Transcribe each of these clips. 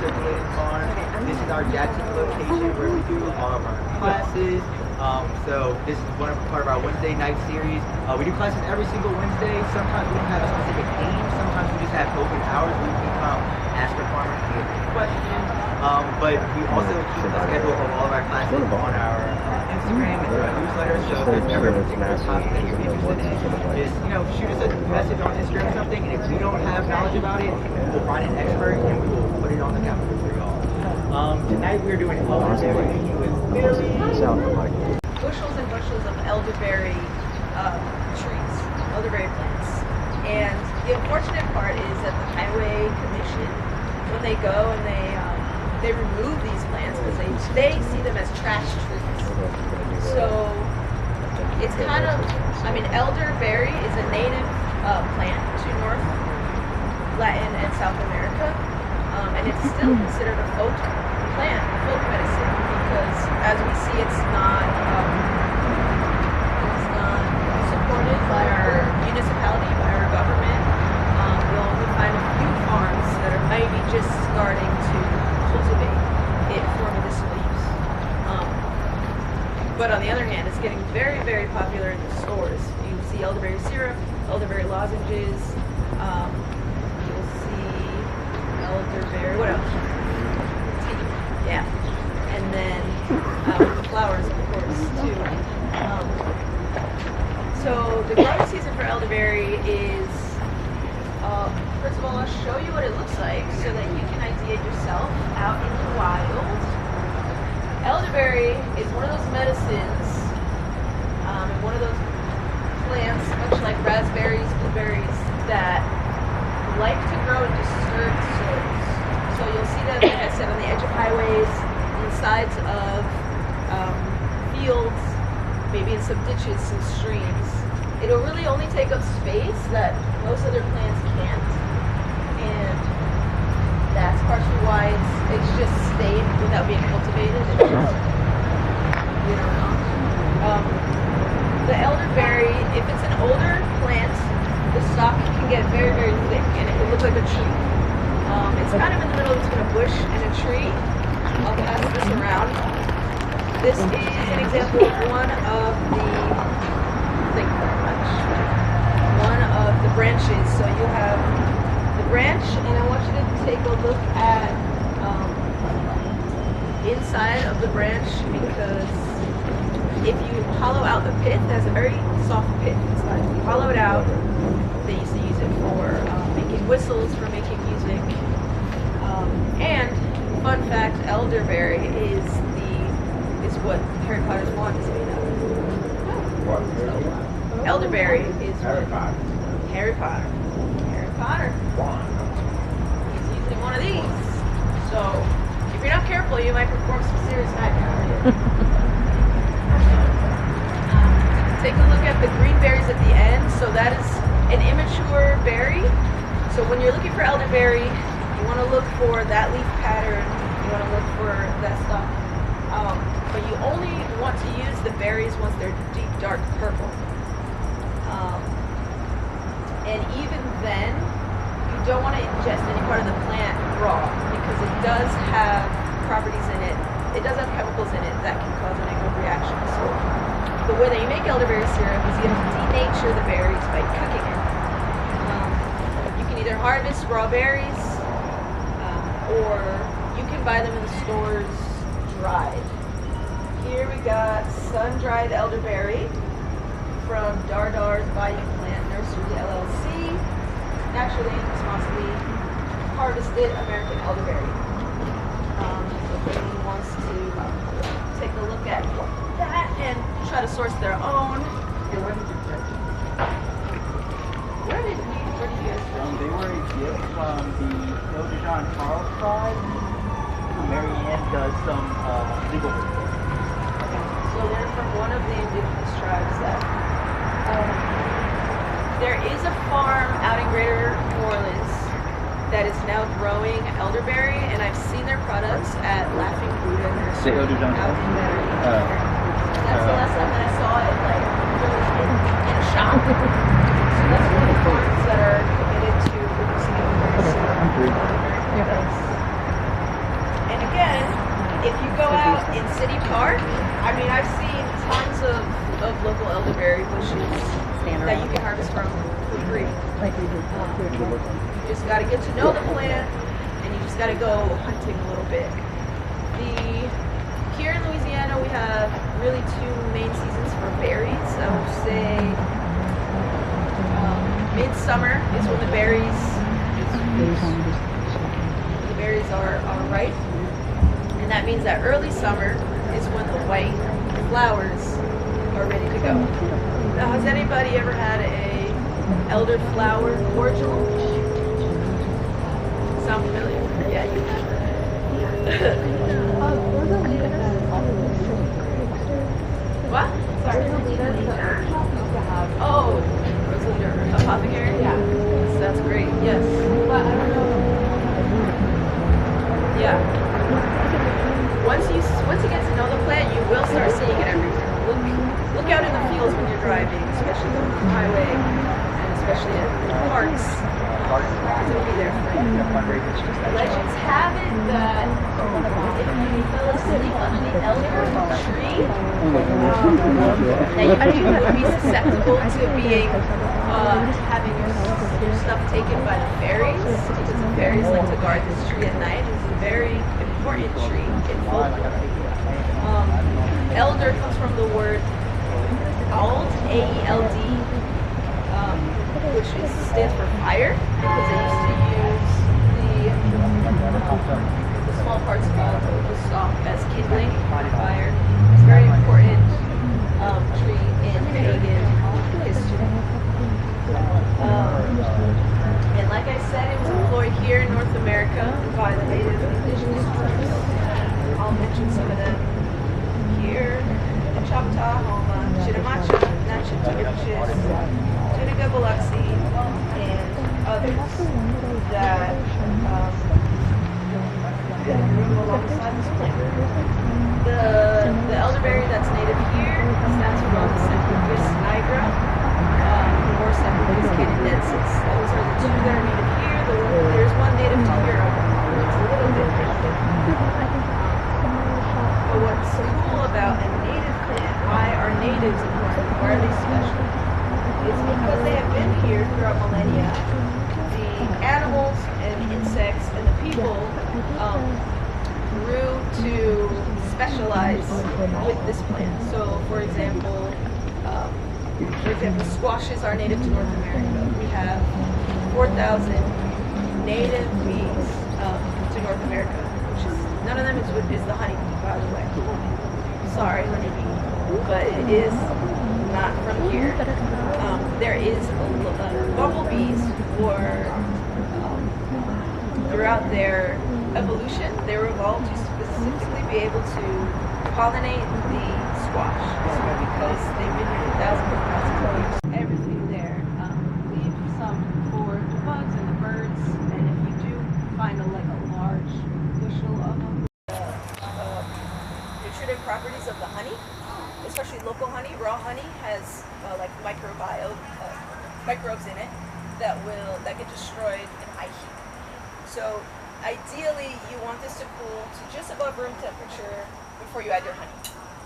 Recirculating Farms. This is our Jacksonville location where we do all of our classes. So this is part of our Wednesday night series. We do classes every single Wednesday. Sometimes we don't have a specific theme. Sometimes we just have open hours where you can come ask our farmers to get questions. But we also keep the schedule of all of our classes on our Instagram and through our newsletter. So if there's ever a particular topic that you're interested in, just shoot us a message on Instagram or something. And if we don't have knowledge about it, we'll find an expert and we will put it on the calendar for y'all. Tonight we're doing elderberry with Billie. Bushels and bushels of elderberry trees, elderberry plants. And the unfortunate part is that the Highway Commission, when they go and they remove these plants because they see them as trash trees. So it's kind of, elderberry is a native plant to North Latin and South America, and it's still considered a folk plant, folk medicine, because as we see, it's not supported by our municipality, by our government. You'll only find a few farms that are maybe just starting to cultivate it for medicinal use. But on the other hand, it's getting very, very popular in the stores. You see elderberry syrup, elderberry lozenges, you'll see elderberry, what else? Tea, yeah. And then the flowers, of course, too. So the growing season for elderberry is, first of all, I'll show you what it looks like so that you can idea it yourself out in the wild. Elderberry is one of those medicines, and one of those plants, much like raspberries, blueberries, that like to grow in disturbed soils. So you'll see them, like I said, on the edge of highways, on the sides of fields, maybe in some ditches, some streams. It'll really only take up space that most other plants can't, and that's partially why it's just stayed without being cultivated. It's just, we don't know. The elderberry, if it's an older plant, the stalk can get very, very thick, and it can look like a tree. It's kind of in the middle between a bush and a tree. I'll pass this around. This is an example of one of the, thank you very much, one of the branches. So you have the branch, and I want you to take a look at inside of the branch, because if you hollow out the pith, it has a very soft pith inside. If you hollow it out, they used to use it for making whistles, for making music. And fun fact, elderberry is what Harry Potter's wand is made of. So, elderberry is Harry Potter. Harry Potter. He's using one of these. So if you're not careful, you might perform some serious nightmare. Take a look at the green berries at the end. So that is an immature berry. So when you're looking for elderberry, you want to look for that leaf pattern. You want to look for that stuff. But you only want to use the berries once they're deep, dark purple. And even then, you don't want to ingest any part of the plant raw, because it does have properties in it. It does have chemicals in it that can cause a negative reaction. So the way that you make elderberry syrup is you have to denature the berries by cooking it. You can either harvest raw berries, or you can buy them in the stores dried. Here we got sun-dried elderberry from Dardar's Bayou Plant Nursery LLC. Naturally and responsibly harvested American elderberry. If anyone wants to take a look at that and try to source their own. Where did you guys from? They were a gift from the John Charles tribe. Mary Ann does some legal work. So they're from one of the indigenous tribes that there is a farm out in Greater New Orleans that is now growing elderberry, and I've seen their products at Laughing Buddha Nursery out in Metairie. That's the last time that I saw it, like, in a shop. So that's one of the farms that are committed to producing elderberry syrup. And again, if you go out in City Park, I mean, I've seen tons of local elderberry bushes that you can harvest from for free. You just got to get to know the plant, and you just got to go hunting a little bit. Here in Louisiana, we have really two main seasons for berries. I would say midsummer is when the berries are ripe, and that means that early summer is when the white flowers are ready to go. Now, has anybody ever had a elderflower cordial? Sound familiar? Yeah, you have. What? Sorry. Oh, Rosalina, apothecary? Yeah. That's great, yes. But I don't know. Yeah. Once you get to know the plant, you will start seeing it everywhere. Look out in the fields when you're driving, especially on the highway, and especially in parks. It'll be there for you. Legends have it that if you fell asleep under the elder tree, that you would be susceptible to being having your stuff taken by the fairies, because the fairies like to guard this tree at night. It's a very important tree in folklore. Elder comes from the word ald, A-E-L-D, which stands for fire, because they used to use the small parts of the stalk as kindling for fire. It's a very important tree in pagan history. And like I said, it was employed here in North America by the native indigenous tribes. I'll mention some of them here. The Choctaw, Homa, Chittimacha, Natchitoches, Tunica Biloxi, and others that grew alongside this plant. The elderberry that's native here stands for Sempervis nigra, or Sempervis canadensis. Those are the two that are native here. There's one native to Europe. It's a little different. But what's cool about a native plant, why are natives important? Why are they special? It's because they have been here throughout millennia. The animals and insects and the people grew to specialize with this plant. So, for example, squashes are native to North America. We have 4,000 native bees to North America, which is none of them is the honeybee, by the way. Sorry, honeybee, but it is not from here. There is bumblebees were throughout their evolution, they were evolved to specifically be able to pollinate the squash. So because they've been here thousands and thousands of years. Everything there. Leave some for the bugs and the birds, and if you do find a large bushel of them. Nutritive properties of the honey, especially local honey. Raw honey has microbes in it that get destroyed in high heat. So ideally, you want this to cool to just above room temperature before you add your honey.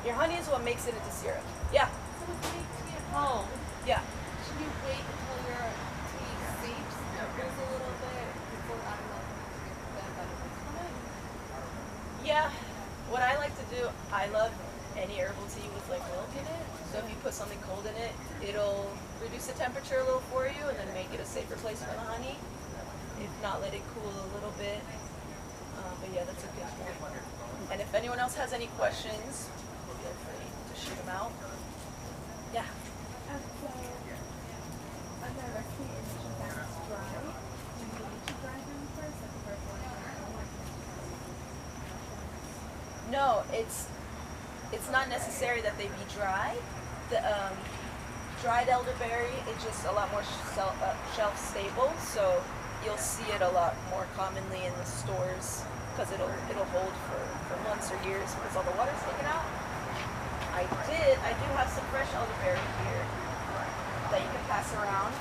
Your honey is what makes it into syrup. Yeah. So if you take it home, Yeah. should you wait until your tea seeps or cools a little bit before adding milk to get the benefits from it? Yeah. What I like to do, I love any herbal tea with milk in it. So if you put something cold in it, it'll reduce the temperature a little for you and then make it a safer place for the honey. If not, let it cool a little bit. But yeah, that's a good point. And if anyone else has any questions, feel free to shoot them out. Yeah. So, on the recipe, it mentions that it's dry. Do you need to dry them first, like the first one? No, it's not necessary that they be dry. The dried elderberry is just a lot more shelf stable, so you'll see it a lot more commonly in the stores because it'll hold for months or years because all the water's taken out. I do have some fresh elderberry here that you can pass around.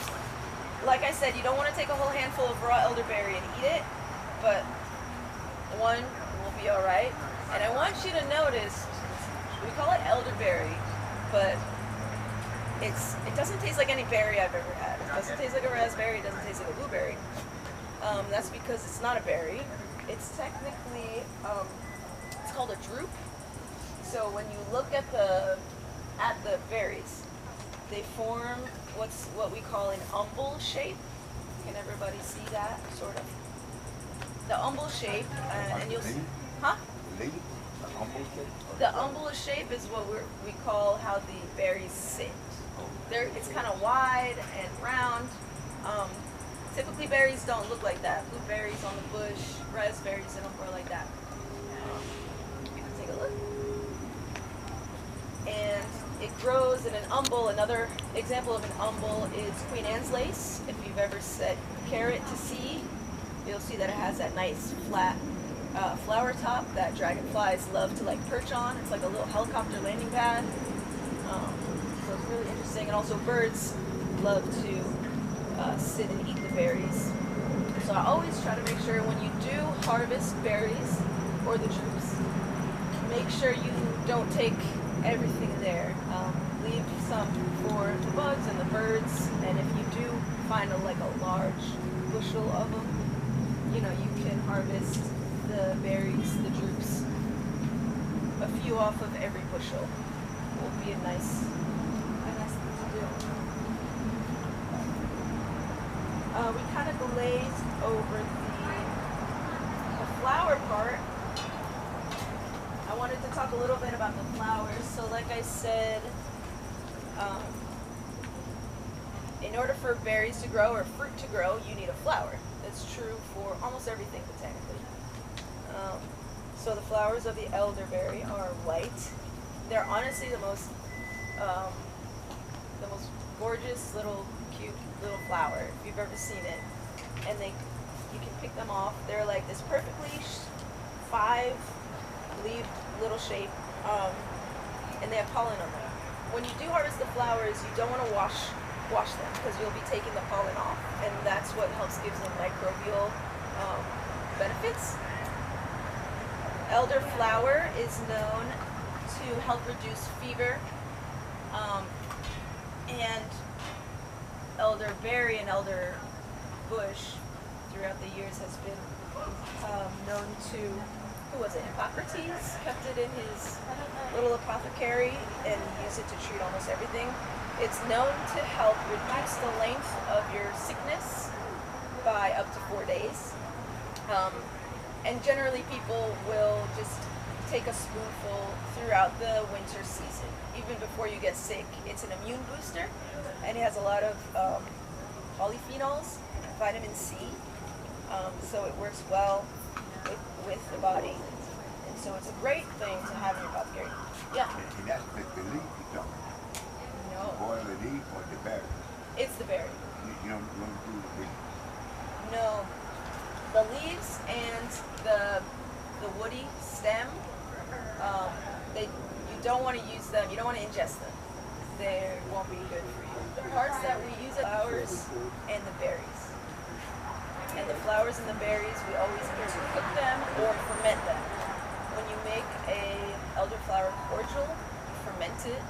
Like I said, you don't want to take a whole handful of raw elderberry and eat it, but one will be all right. And I want you to notice, we call it elderberry, but it doesn't taste like any berry I've ever had. It doesn't taste like a raspberry. It doesn't taste like a blueberry. That's because it's not a berry. It's technically it's called a drupe. So when you look at the berries, they form what we call an umbel shape. Can everybody see that? Sort of. The umbel shape, and you'll see, huh? The umbel shape is what we call how the berries sit. It's kind of wide and round. Typically berries don't look like that. Blueberries on the bush, raspberries, they don't grow like that. Take a look. And it grows in an umbel. Another example of an umbel is Queen Anne's lace. If you've ever set carrot to seed, you'll see that it has that nice flat flower top that dragonflies love to like perch on. It's like a little helicopter landing pad. So it's really interesting. And also birds love to sit and eat the berries. So I always try to make sure when you do harvest berries or the drupes, make sure you don't take everything there. Leave some for the bugs and the birds. And if you do find a large bushel of them, you can harvest the berries, the drupes. A few off of every bushel will be a nice thing to do. We kind of glazed over the flower part. I wanted to talk a little bit about the flowers. So like I said, in order for berries to grow or fruit to grow, you need a flower. That's true for almost everything botanically. So the flowers of the elderberry are white. They're honestly the most gorgeous cute little flower if you've ever seen it. And you can pick them off. They're like this perfectly 5-leaved little shape, and they have pollen on them. When you do harvest the flowers, you don't want to wash them because you'll be taking the pollen off, and that's what gives them microbial benefits. Elderflower is known to help reduce fever, and elderberry and elder bush throughout the years has been known to, who was it, Hippocrates kept it in his little apothecary and used it to treat almost everything. It's known to help reduce the length of your sickness by up to 4 days. And generally people will just take a spoonful throughout the winter season, even before you get sick. It's an immune booster, and it has a lot of polyphenols, vitamin C, so it works well with the body. And so it's a great thing to have in your apothecary. Yeah? And that's the leaf you're talking about. No. Boil the leaf or the berry? It's the berry. You don't do the leaf? No. The leaves and the woody stem, you don't want to use them. You don't want to ingest them. They won't be good for you. The parts that we use are flowers and the berries. And the flowers and the berries, we always either cook them or ferment them. When you make a elderflower cordial, you ferment it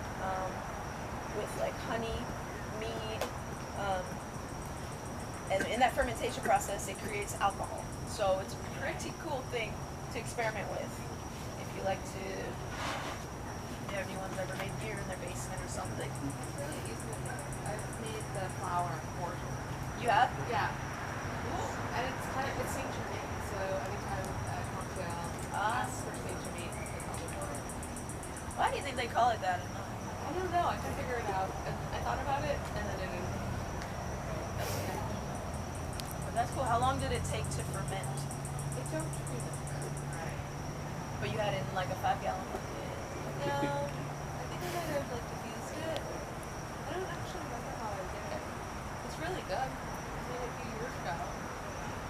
with like honey, mead, and in that fermentation process, it creates alcohol. So it's a pretty cool thing to experiment with. If you like to, if anyone's ever made beer in their basement or something. It's really easy to make. I've made the flour cordial. You have? Yeah. And it's Saint Germain, so anytime a cocktail asks for Saint Germain, it's elderberry. Why do you think they call it that? I don't know, I couldn't figure it out. I thought about it, and then it But that's cool. How long did it take to ferment? It took 3 minutes. But you had it in like a 5-gallon bucket. No, I think I might have diffused it. I don't actually remember how I did it. It's really good. I made it a few years ago.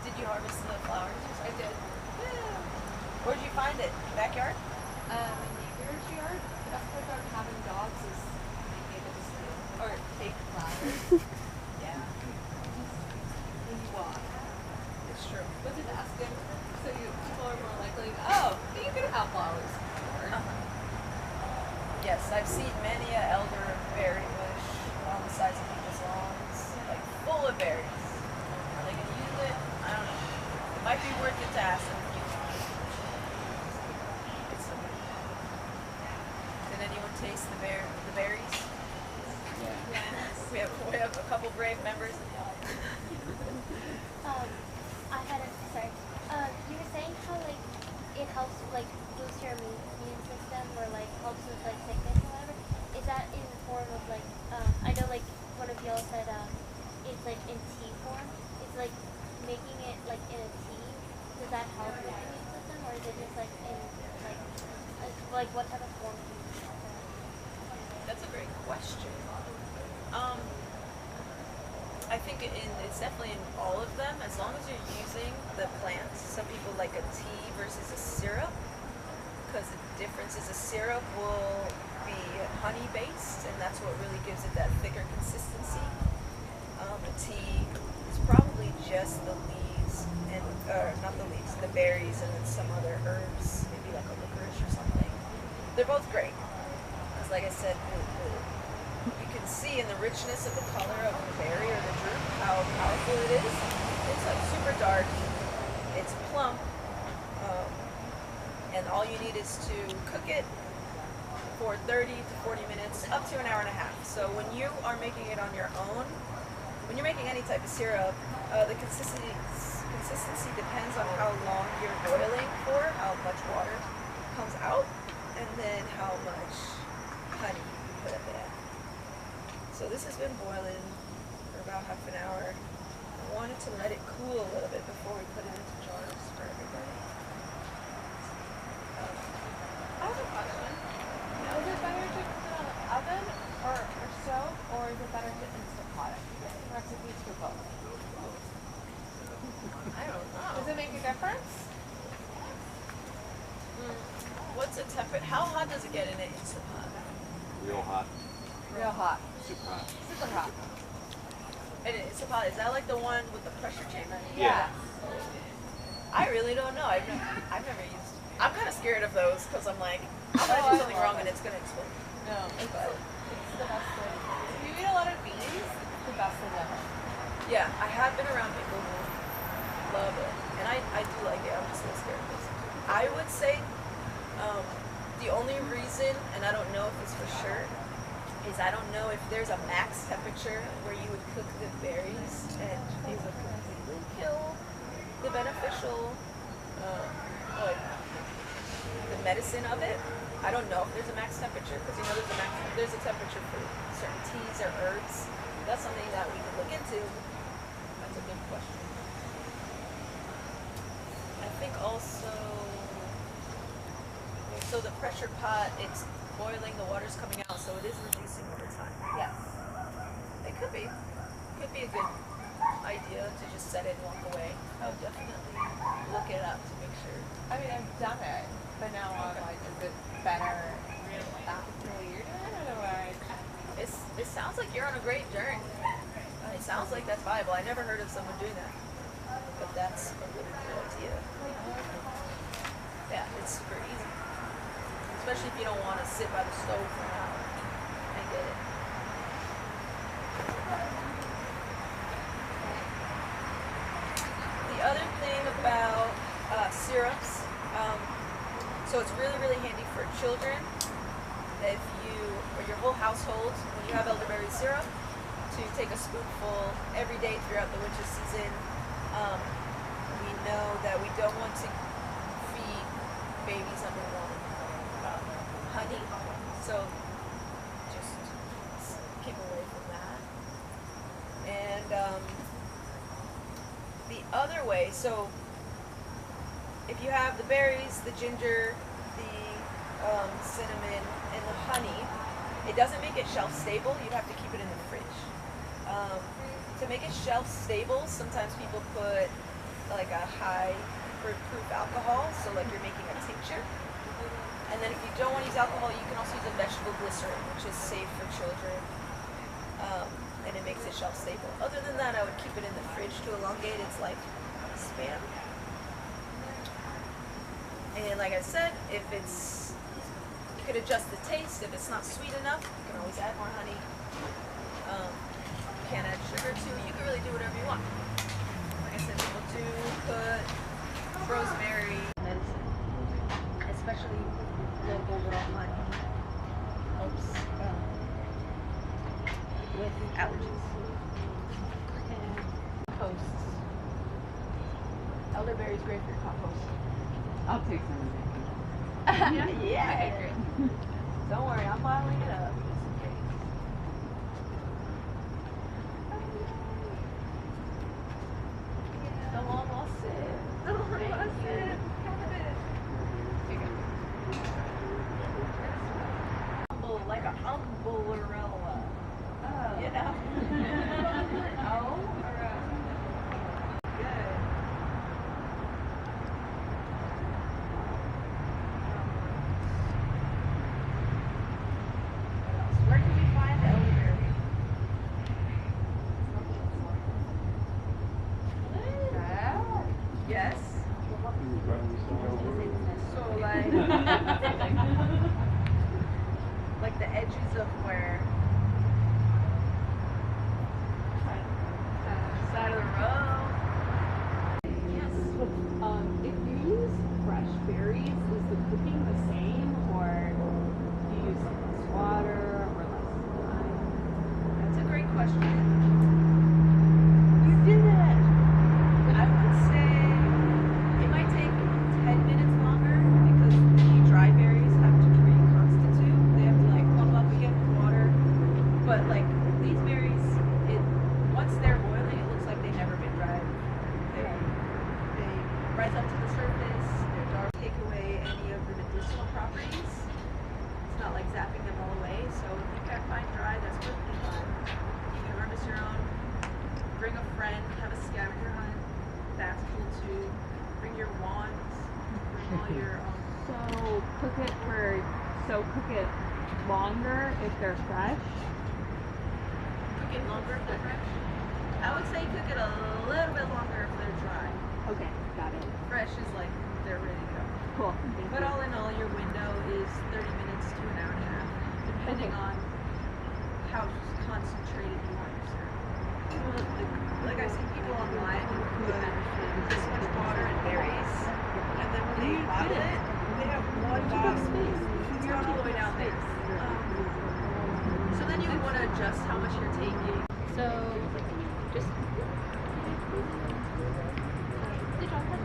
Did you harvest the flowers? I did. Yeah. Where'd you find it? Backyard? My neighbor's yard. The best part about having dogs is being able to steal or take flowers. Yeah. And walk. It's true. With an aspen, so people are more likely, oh, you can have flowers. Yes, I've seen many a elderberry bush on the sides of people's lawns, like full of berries. Are they gonna use it? I don't know. It might be worth it to ask them a few times. It's so good. Did anyone taste the berries? We have a couple brave members. Sorry. You were saying how like it helps like boost your immune system or like helps with like sickness or whatever. Is that in the form of like I know like one of y'all said it's like in tea form. It's like making it like in a tea. Does that help with the immune system or is it just like in like what type of form? That's a great question. I think it's definitely in all of them, as long as you're using the plants. Some people like a tea versus a syrup, because the difference is a syrup will be honey based, and that's what really gives it that thicker consistency. A tea is probably just the leaves, and not the leaves, the berries, and then some other herbs, maybe like a licorice or something. They're both great, because like I said, you can see in the richness of the color of the berry or the drupe how powerful it is. It's like super dark, it's plump, and all you need is to cook it for 30 to 40 minutes, up to an hour and a half. So when you are making it on your own, when you're making any type of syrup, the consistency depends on how long you're boiling for, how much water comes out, and then how much honey you put in there. So this has been boiling for about half an hour. I wanted to let it cool a little bit before we put it into jars for everybody. I have a question. Is it better to cook it on the oven or stove, or is it better to Instant Pot it? Recipes for both. I don't know. Does it make a difference? What's a temperature? How hot does it get in an Instant Pot? Real hot. Real hot. Super hot. Super hot. And an Instant Pot, is that like the one with the pressure chamber? Yeah. I really don't know. I've never used. I'm kind of scared of those because I'm like, I'm gonna do something wrong and it's gonna explode. No, it's the best thing. If you eat a lot of beans, it's the best thing ever. Yeah, I have been around people who love it, and I do like it. I'm just a little scared of this. I would say the only reason, and I don't know if it's for sure, is I don't know if there's a max temperature where you would cook the berries and they would completely kill the beneficial, like the medicine of it. I don't know if there's a max temperature because you know there's a temperature for certain teas or herbs. That's something that we could look into. That's a good question. I think also, so the pressure pot, it's boiling, the water's coming out, so it is reducing over time. Yes. It could be a good idea to just set it and walk away. I would definitely look it up to make sure. I mean, I've done it, but now I'm like, is it better after you're doing it, or? It sounds like you're on a great journey. It sounds like that's viable. I never heard of someone doing that, but that's a really good idea. Yeah, it's super easy, especially if you don't want to sit by the stove for an hour. I get it. The other thing about syrups, so it's really, really handy for children. If you, or your whole household, when you have elderberry syrup, to take a spoonful every day throughout the winter season. We know that we don't want to feed babies under 1 honey, so just keep away from that. And the other way, so if you have the berries, the ginger, the cinnamon, and the honey, it doesn't make it shelf stable. You'd have to keep it in the fridge. To make it shelf stable, sometimes people put like a high proof alcohol, so like you're making a tincture. And then if you don't want to use alcohol, you can also use a vegetable glycerin, which is safe for children, and it makes it shelf stable. Other than that, I would keep it in the fridge to elongate its life Spam. And like I said, if it's, you could adjust the taste. If it's not sweet enough, you can always add more honey. You can add sugar too. You can really do whatever you want. Like I said, people do put rosemary medicine, especially local raw honey helps with allergies. And composts. Elderberry is great for your compost. I'll take some of that. Yeah. Don't worry, I'm bottling it up. Just in case. Don't almost sit. Don't almost sit. Humble, like a humble Lorella. Oh. You know? Oh, or good. Where can we find elderberry? Yes. So like the edges of where? Side of the road. Yes. If you use fresh berries, is the cooking the same, or do you use less water or less time? That's a great question. You did it. I would say it might take 10 minutes longer because the dry berries have to reconstitute. They have to like plump up again with water. But like these berries, once they're boiling, it looks like they've never been dried. They rise up to the surface. They're dark. Take away any of the medicinal properties. It's not like zapping them all away. So if you can't find dry, that's perfectly fine. You can harvest your own. Bring a friend. Have a scavenger hunt. That's cool too. Bring your wands. Bring all your Cook it longer if they're fresh. cook it longer if they're fresh. I would say cook it a little bit longer if they're dry. Okay, got it. Fresh is like they're ready to go. Cool. Thank But you. all in all, your window is 30 minutes to an hour and a half, depending on how concentrated you want your syrup. Like I see people online who put this much water and berries, and then when they bottle it, they have one bottle. It's gone all the way down there. So then you want to adjust how much you're taking. So, just. Did you want that?